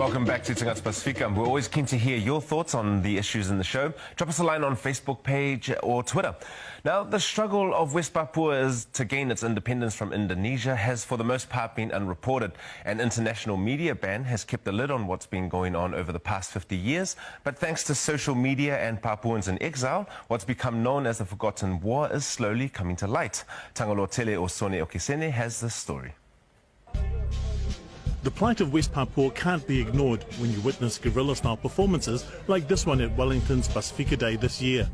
Welcome back to Tangata Pasifika. We're always keen to hear your thoughts on the issues in the show. Drop us a line on Facebook page or Twitter. Now, the struggle of West Papua to gain its independence from Indonesia has for the most part been unreported. An international media ban has kept a lid on what's been going on over the past 50 years. But thanks to social media and Papuans in exile, what's become known as the Forgotten War is slowly coming to light. Tangolotele Osone Okisene has this story. The plight of West Papua can't be ignored when you witness guerrilla-style performances like this one at Wellington's Pasifika Day this year.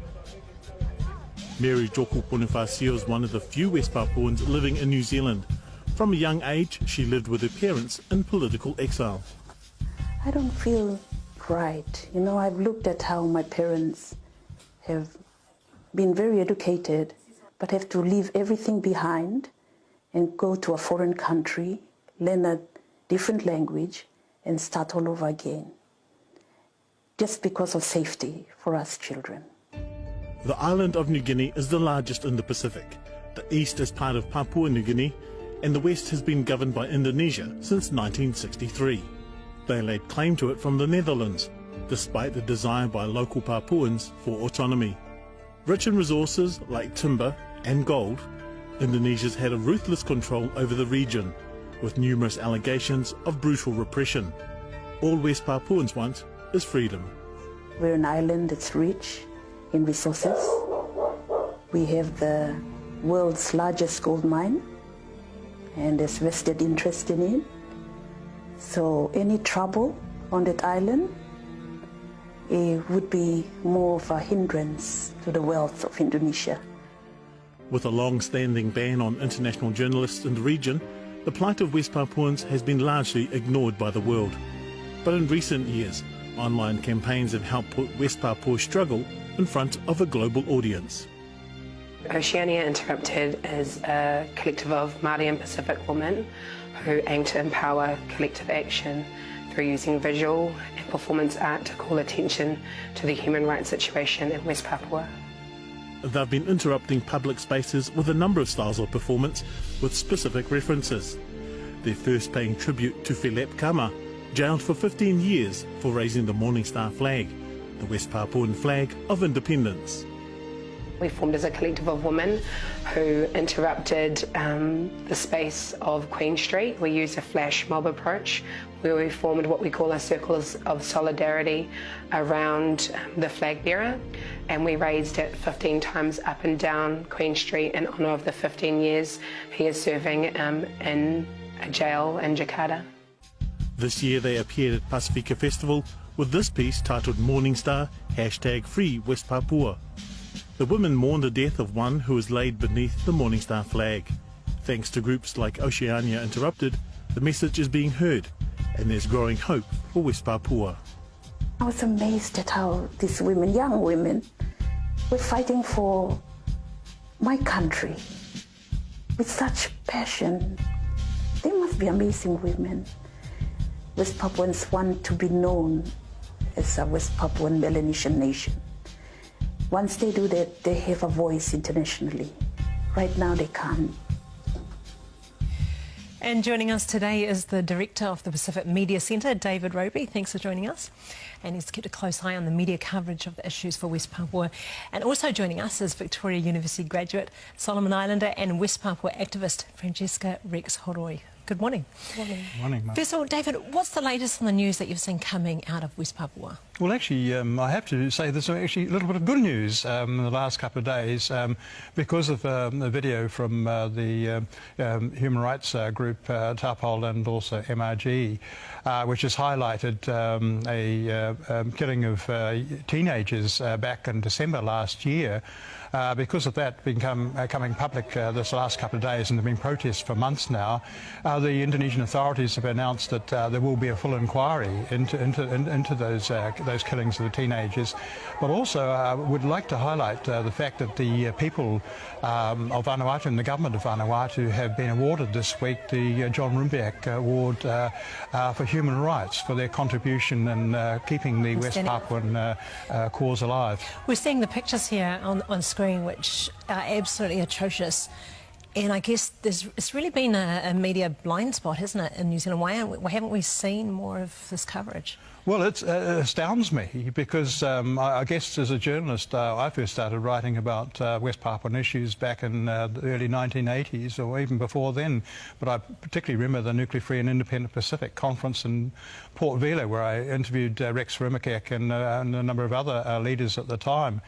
Mary Joko Bonifacio is one of the few West Papuans living in New Zealand. From a young age, she lived with her parents in political exile. I don't feel right. You know, I've looked at how my parents have been very educated, but have to leave everything behind and go to a foreign country, learn a different language, and start all over again, just because of safety for us children. The island of New Guinea is the largest in the Pacific. The east is part of Papua New Guinea, and the west has been governed by Indonesia since 1963. They laid claim to it from the Netherlands, despite the desire by local Papuans for autonomy. Rich in resources like timber and gold, Indonesia's had a ruthless control over the region, with numerous allegations of brutal repression. All West Papuans want is freedom. We're an island that's rich in resources. We have the world's largest gold mine, and there's vested interest in it. So any trouble on that island, it would be more of a hindrance to the wealth of Indonesia. With a long-standing ban on international journalists in the region, the plight of West Papuans has been largely ignored by the world. But in recent years, online campaigns have helped put West Papua's struggle in front of a global audience. Oceania Interrupted is a collective of Māori and Pacific women who aim to empower collective action through using visual and performance art to call attention to the human rights situation in West Papua. They've been interrupting public spaces with a number of styles of performance with specific references. They're first paying tribute to Philip Kama, jailed for 15 years for raising the Morning Star flag, the West Papuan flag of independence. We formed as a collective of women who interrupted the space of Queen Street. We used a flash mob approach where we formed what we call a circle of solidarity around the flag bearer, and we raised it 15 times up and down Queen Street in honour of the 15 years he is serving in a jail in Jakarta. This year they appeared at Pasifika Festival with this piece titled Morning Star, #Free West Papua. The women mourn the death of one who was laid beneath the Morning Star flag. Thanks to groups like Oceania Interrupted, the message is being heard, and there's growing hope for West Papua. I was amazed at how these women, young women, were fighting for my country with such passion. They must be amazing women. West Papuans want to be known as a West Papuan Melanesian nation. Once they do that, they have a voice internationally. Right now, they can't. And joining us today is the Director of the Pacific Media Centre, David Roby. Thanks for joining us. And he's kept a close eye on the media coverage of the issues for West Papua. And also joining us is Victoria University graduate, Solomon Islander and West Papua activist Francesca Rex Horoi. Good morning. Good morning. First of all, David, what's the latest on the news that you've seen coming out of West Papua? Well, actually, I have to say there's actually a little bit of good news in the last couple of days because of a video from the human rights group TAPOL and also MRG, which has highlighted a killing of teenagers back in December last year. Because of that coming public this last couple of days, and there have been protests for months now, the Indonesian authorities have announced that there will be a full inquiry into those killings of the teenagers. But also would like to highlight the fact that the people of Vanuatu and the government of Vanuatu have been awarded this week the John Rumbeck Award for Human Rights for their contribution in keeping the West Papuan cause alive. We're seeing the pictures here on screen, which are absolutely atrocious. And I guess it's really been a media blind spot, hasn't it, in New Zealand? Why haven't we seen more of this coverage? Well, it astounds me because I guess as a journalist I first started writing about West Papuan issues back in the early 1980s or even before then. But I particularly remember the Nuclear Free and Independent Pacific Conference in Port Vila, where I interviewed Rex Rimekek and a number of other leaders at the time.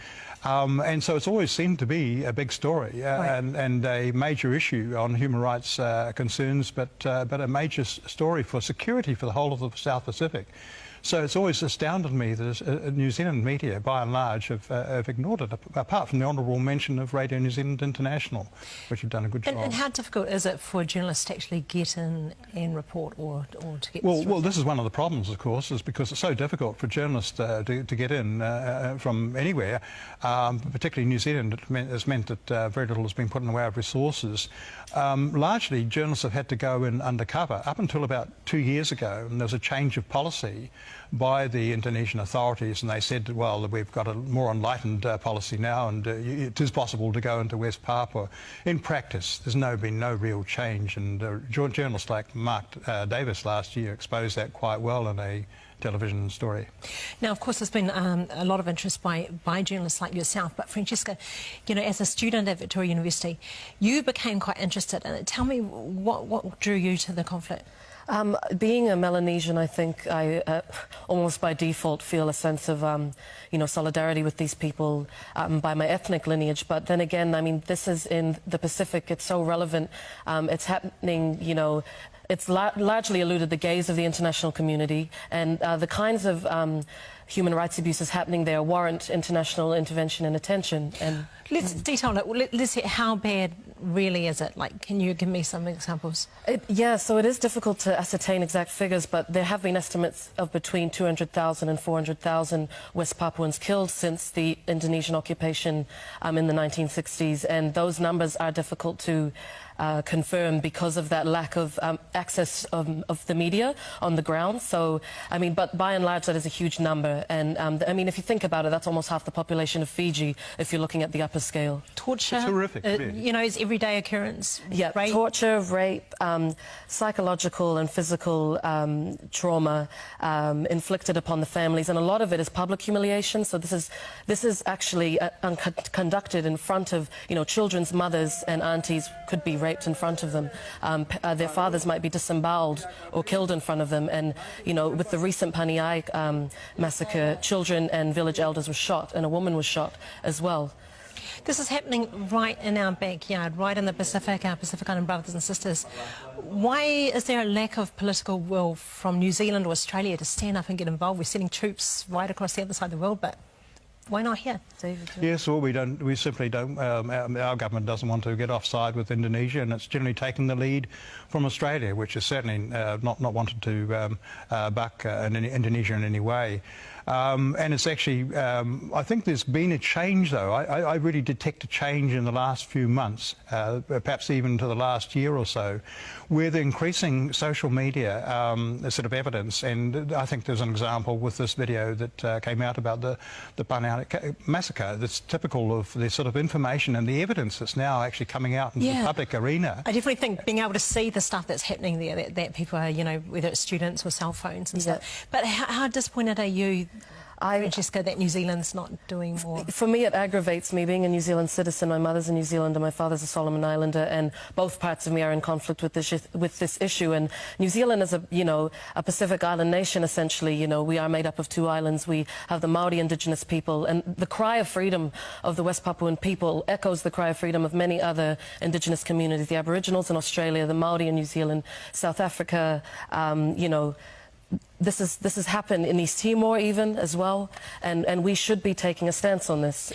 And so it's always seemed to be a big story and a major issue on human rights concerns, but a major story for security for the whole of the South Pacific. So it's always astounded me that New Zealand media, by and large, have ignored it, apart from the honourable mention of Radio New Zealand International, which have done a good job. And how difficult is it for journalists to actually get in and report or to get... Well, this is one of the problems, of course, is because it's so difficult for journalists to get in from anywhere, particularly New Zealand. It's meant that very little has been put in the way of resources. Largely, journalists have had to go in undercover up until about 2 years ago, and there was a change of policy by the Indonesian authorities, and they said, well, we've got a more enlightened policy now, and it is possible to go into West Papua. In practice, there's been no real change, and journalists like Mark Davis last year exposed that quite well in a television story. Now, of course, there's been a lot of interest by journalists like yourself, but Francesca, you know, as a student at Victoria University, you became quite interested in it. Tell me what drew you to the conflict? Being a Melanesian, I think I almost by default feel a sense of, you know, solidarity with these people by my ethnic lineage. But then again, I mean, this is in the Pacific. It's so relevant. It's happening, you know, it's largely eluded the gaze of the international community, and the kinds of human rights abuses happening there warrant international intervention and attention. And let's detail it. Let's see, how bad really is it? Like, can you give me some examples? Yeah, so it is difficult to ascertain exact figures, but there have been estimates of between 200,000 and 400,000 West Papuans killed since the Indonesian occupation in the 1960s, and those numbers are difficult to confirm because of that lack of access of the media on the ground. So, I mean, but by and large, that is a huge number. And, I mean, if you think about it, that's almost half the population of Fiji, if you're looking at the upper scale. Torture, it's horrific, you know, is everyday occurrence. Yeah, rape. Torture, rape, psychological and physical trauma inflicted upon the families, and a lot of it is public humiliation. So this is actually conducted in front of, you know, children's mothers and aunties could be raped in front of them. Their fathers might be disemboweled or killed in front of them. And, you know, with the recent Paniai massacre, children and village elders were shot, and a woman was shot as well. This is happening right in our backyard, right in the Pacific, our Pacific Island brothers and sisters. Why is there a lack of political will from New Zealand or Australia to stand up and get involved? We're sending troops right across the other side of the world, but why not here, David? Yes, well, we simply don't. Our government doesn't want to get offside with Indonesia, and it's generally taken the lead from Australia, which is certainly not wanted to buck Indonesia in any way. And it's actually, I think there's been a change, though. I really detect a change in the last few months, perhaps even to the last year or so, with increasing social media sort of evidence. And I think there's an example with this video that came out about the Paniai massacre that's typical of the sort of information and the evidence that's now actually coming out into the public arena. I definitely think being able to see the stuff that's happening there, that people are, you know, whether it's students or cell phones and stuff. But how disappointed are you, Francesca, that New Zealand's not doing more? For me, it aggravates me. Being a New Zealand citizen, my mother's a New Zealander, my father's a Solomon Islander, and both parts of me are in conflict with this issue. And New Zealand is a Pacific Island nation, essentially. You know, we are made up of 2 islands. We have the Maori indigenous people, and the cry of freedom of the West Papuan people echoes the cry of freedom of many other indigenous communities, the Aboriginals in Australia, the Maori in New Zealand, South Africa, you know. This has happened in East Timor even as well, and we should be taking a stance on this.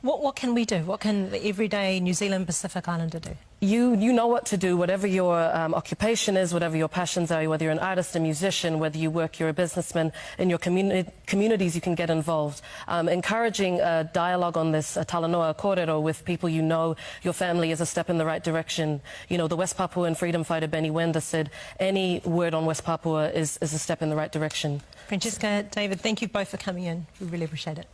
What can we do? What can the everyday New Zealand Pacific Islander do? You know what to do, whatever your occupation is, whatever your passions are, whether you're an artist, a musician, whether you work, you're a businessman, in your communities you can get involved. Encouraging a dialogue on this, a talanoa, kōrero, with people you know, your family, is a step in the right direction. You know, the West Papuan freedom fighter Benny Wenda said any word on West Papua is a step in the right direction. Francesca, David, thank you both for coming in. We really appreciate it.